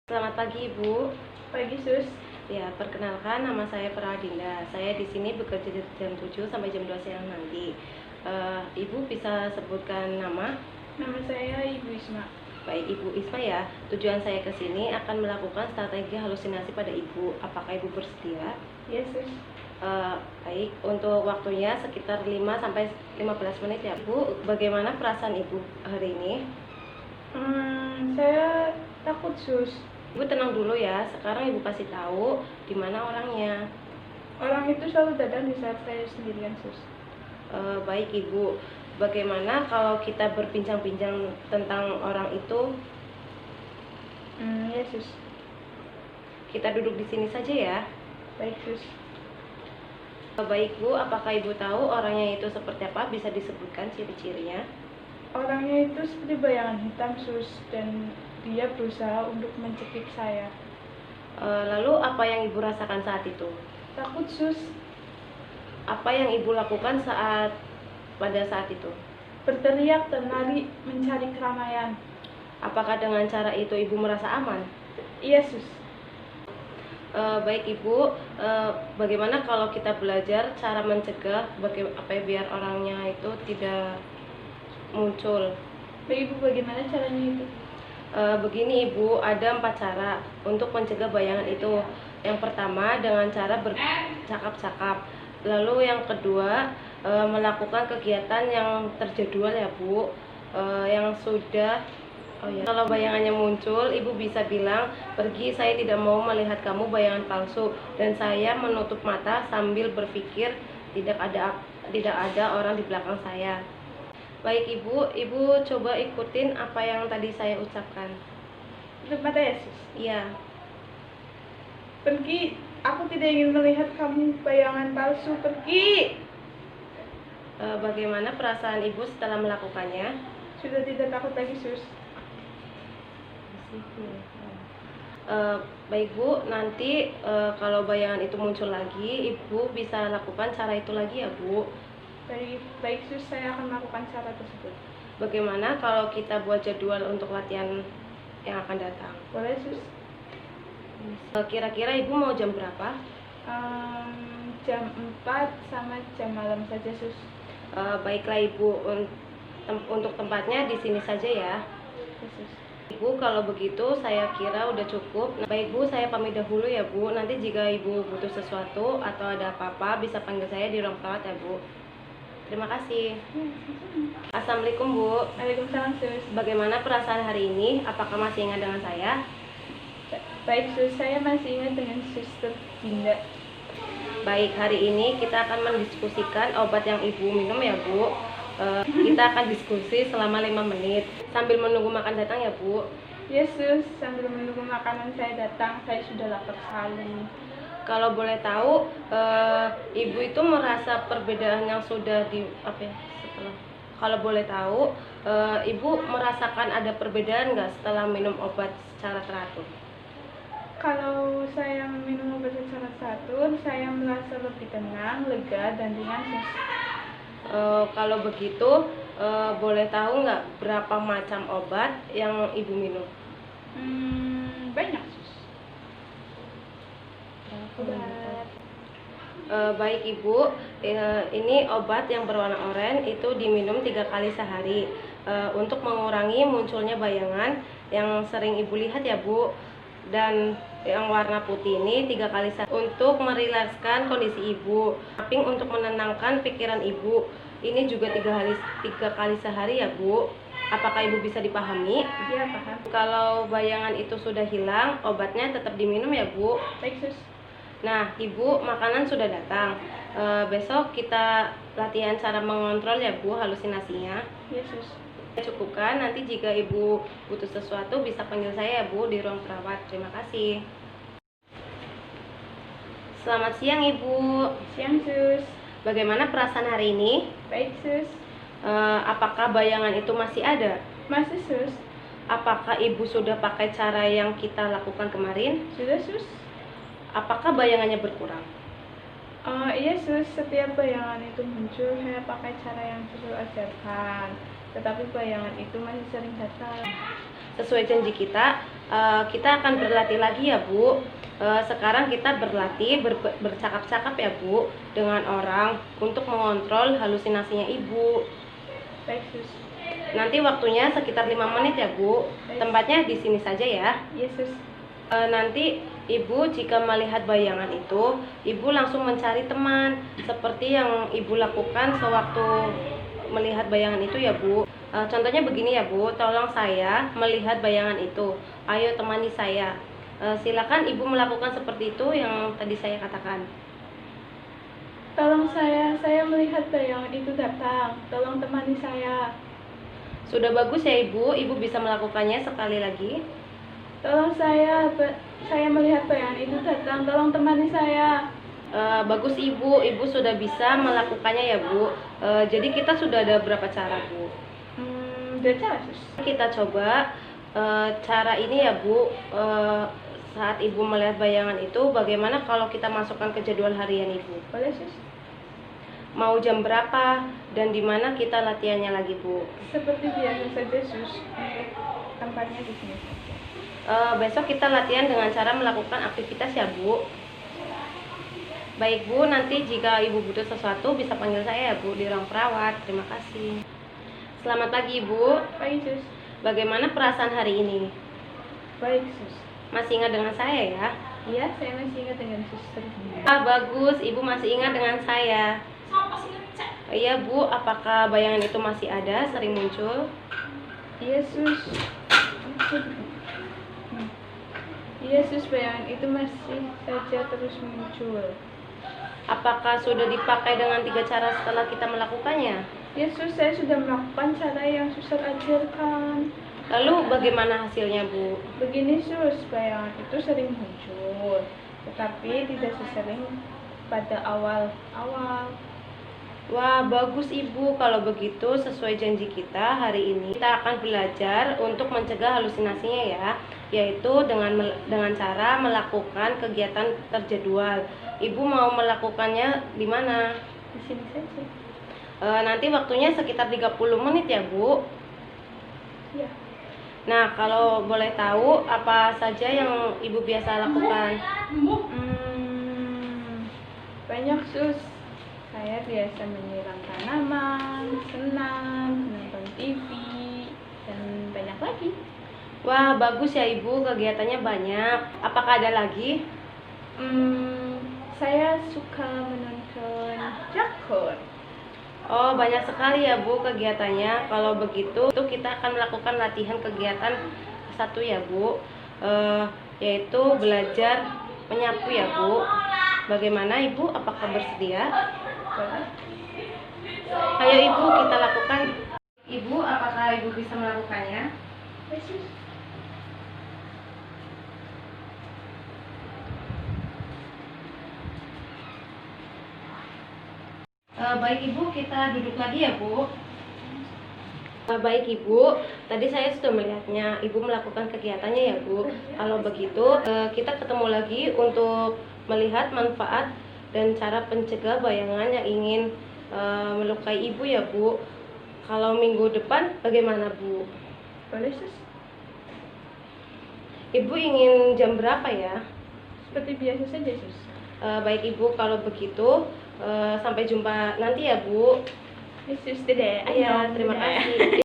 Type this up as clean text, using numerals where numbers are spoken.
Selamat pagi, Ibu. Pagi, Sus. Ya, perkenalkan nama saya Pradinda. Saya di sini bekerja dari jam 7 sampai jam 2 siang nanti. Ibu bisa sebutkan nama? Nama saya Ibu Isma. Baik, Ibu Isma ya. Tujuan saya ke sini akan melakukan strategi halusinasi pada Ibu. Apakah Ibu bersedia? Yes, Sus. Baik, untuk waktunya sekitar 5 sampai 15 menit ya, Bu. Bagaimana perasaan Ibu hari ini? Saya takut, Sus. Ibu tenang dulu ya. Sekarang Ibu kasih tahu di mana orangnya. Orang itu selalu datang di saat saya sendirian, Sus. Baik Ibu, bagaimana kalau kita berbincang-bincang tentang orang itu? Yes, Sus. Kita duduk di sini saja ya. Baik, Sus. Baik Bu, apakah Ibu tahu orangnya itu seperti apa? Bisa disebutkan ciri-cirinya? Orangnya itu seperti bayangan hitam, Sus, dan dia berusaha untuk mencekik saya. Lalu apa yang Ibu rasakan saat itu? Takut, Sus. Apa yang Ibu lakukan pada saat itu? Berteriak dan lari mencari keramaian. Apakah dengan cara itu Ibu merasa aman? Iya, Sus. Baik Ibu, bagaimana kalau kita belajar cara mencegah biar orangnya itu tidak muncul? Baik, Ibu, bagaimana caranya itu? Begini Ibu, ada 4 cara untuk mencegah bayangan itu. Yang pertama dengan cara bercakap-cakap. Lalu yang kedua melakukan kegiatan yang terjadwal ya Bu. Kalau bayangannya muncul, Ibu bisa bilang, pergi, saya tidak mau melihat kamu bayangan palsu. Dan saya menutup mata sambil berpikir tidak ada orang di belakang saya. Baik Ibu coba ikutin apa yang tadi saya ucapkan. Tutup mata ya, Sus? Iya. Pergi, aku tidak ingin melihat kamu bayangan palsu, pergi. Bagaimana perasaan Ibu setelah melakukannya? Sudah tidak takut lagi, Sus. Baik Bu, nanti kalau bayangan itu muncul lagi, Ibu bisa lakukan cara itu lagi ya Bu. Baik, Sus, saya akan melakukan cara tersebut. Bagaimana kalau kita buat jadwal untuk latihan yang akan datang? Boleh, Sus? Kira-kira Ibu mau jam berapa? Jam 4 sama jam malam saja, Sus. Baiklah Ibu, untuk tempatnya di sini saja ya. Ya, Sus. Ibu, kalau begitu saya kira udah cukup. Baik Bu, saya pamit dahulu ya Bu. Nanti jika Ibu butuh sesuatu atau ada apa-apa bisa panggil saya di ruang perawat ya Bu. Terima kasih. Assalamualaikum Bu. Waalaikumsalam, Sus. Bagaimana perasaan hari ini? Apakah masih ingat dengan saya? Baik, Sus, saya masih ingat dengan Suster Dinda. Baik, hari ini kita akan mendiskusikan obat yang Ibu minum ya Bu. Kita akan diskusi selama 5 menit sambil menunggu makan datang ya Bu. Yes, Sus, sambil menunggu makanan saya datang, saya sudah lapar sekali. Kalau boleh tahu, Ibu itu merasa perbedaan yang sudah Kalau boleh tahu, Ibu merasakan ada perbedaan nggak setelah minum obat secara teratur? Kalau saya minum obat secara teratur, saya merasa lebih tenang, lega, dan ringan, Sus. Kalau begitu, boleh tahu nggak berapa macam obat yang Ibu minum? Banyak, Sus. Obat. Baik Ibu, ini obat yang berwarna oranye itu diminum 3 kali sehari untuk mengurangi munculnya bayangan yang sering Ibu lihat ya Bu. Dan yang warna putih ini 3 kali sehari untuk merilekskan kondisi Ibu, samping untuk menenangkan pikiran Ibu. Ini juga 3 kali sehari ya Bu. Apakah Ibu bisa dipahami? Iya, paham. Kalau bayangan itu sudah hilang, obatnya tetap diminum ya Bu. Baik, Sus. Nah Ibu, makanan sudah datang. Besok kita latihan cara mengontrol ya Bu halusinasinya. Iya, Sus. Cukupkan, nanti jika Ibu butuh sesuatu bisa panggil saya ya Bu di ruang perawat. Terima kasih. Selamat siang Ibu. Siang, Sus. Bagaimana perasaan hari ini? Baik, Sus. Apakah bayangan itu masih ada? Masih, Sus. Apakah Ibu sudah pakai cara yang kita lakukan kemarin? Sudah, Sus. Apakah bayangannya berkurang? Iya, Sus. Setiap bayangan itu muncul, saya pakai cara yang Sus ajarkan. tetapi bayangan itu masih sering datang. Sesuai janji kita, kita akan berlatih lagi ya Bu. Sekarang kita berlatih bercakap-cakap ya Bu dengan orang untuk mengontrol halusinasinya Ibu. Baik, Sus. Nanti waktunya sekitar 5 menit ya Bu. Tempatnya di sini saja ya. Yesus. Nanti Ibu jika melihat bayangan itu, Ibu langsung mencari teman seperti yang Ibu lakukan sewaktu melihat bayangan itu ya Bu. Contohnya begini ya Bu, tolong saya melihat bayangan itu, ayo temani saya. Silakan Ibu melakukan seperti itu yang tadi saya katakan. Tolong saya melihat bayangan itu datang. Tolong temani saya. Sudah bagus ya Ibu, Ibu bisa melakukannya sekali lagi. Tolong saya melihat bayangan itu datang. Tolong temani saya. Bagus Ibu, Ibu sudah bisa melakukannya ya Bu. Jadi kita sudah ada berapa cara Bu? Cara, Sus. Kita coba cara ini ya Bu. Saat Ibu melihat bayangan itu, bagaimana kalau kita masukkan ke jadwal harian Ibu? Boleh, Sus. Mau jam berapa dan di mana kita latihannya lagi Bu? Seperti biasa saja, Sus. Tempatnya di sini saja. Besok kita latihan dengan cara melakukan aktivitas ya Bu. Baik Bu, nanti jika Ibu butuh sesuatu bisa panggil saya ya Bu di ruang perawat. Terima kasih. Selamat pagi Ibu. Baik, Sus. Bagaimana perasaan hari ini? Baik, Sus. Masih ingat dengan saya ya? Iya, saya masih ingat dengan suster. Bagus, Ibu masih ingat dengan saya. Iya Bu, apakah bayangan itu masih ada, sering muncul? Iya, Sus. Iya, Sus, bayangan itu masih saja terus muncul. Apakah sudah dipakai dengan 3 cara setelah kita melakukannya? Ya, Sus, saya sudah melakukan cara yang suster ajarkan. Lalu bagaimana hasilnya Bu? Begini, Sus, bayangan itu sering muncul, tetapi tidak sesering pada awal-awal. Wah, bagus Ibu. Kalau begitu, sesuai janji kita hari ini, kita akan belajar untuk mencegah halusinasinya ya, yaitu dengan cara melakukan kegiatan terjadwal. Ibu mau melakukannya di mana? Di sini saja. Nanti waktunya sekitar 30 menit ya Bu. Ya. Nah, kalau boleh tahu apa saja yang Ibu biasa lakukan? Banyak, Sus. Saya biasa menyiram tanaman, senam, nonton TV, dan banyak lagi. Wah, bagus ya Ibu, kegiatannya banyak. Apakah ada lagi? Saya suka menonton drakor. Oh, banyak sekali ya Bu kegiatannya. Kalau begitu, kita akan melakukan latihan kegiatan satu ya Bu, yaitu belajar menyapu ya Bu. Bagaimana Ibu? Apakah bersedia? Boleh? Ayo Ibu, kita lakukan. Ibu, apakah Ibu bisa melakukannya? Yesus. Baik Ibu, kita duduk lagi ya Bu. Baik Ibu, tadi saya sudah melihatnya Ibu melakukan kegiatannya ya Bu. Kalau begitu, kita ketemu lagi untuk melihat manfaat dan cara pencegah bayangan yang ingin melukai Ibu ya Bu. Kalau minggu depan bagaimana Bu? Boleh, Sus? Ibu ingin jam berapa ya? Seperti biasa saja, Sus. Baik Ibu, kalau begitu sampai jumpa nanti ya Bu. Yesus, dadah. Ya, terima kasih.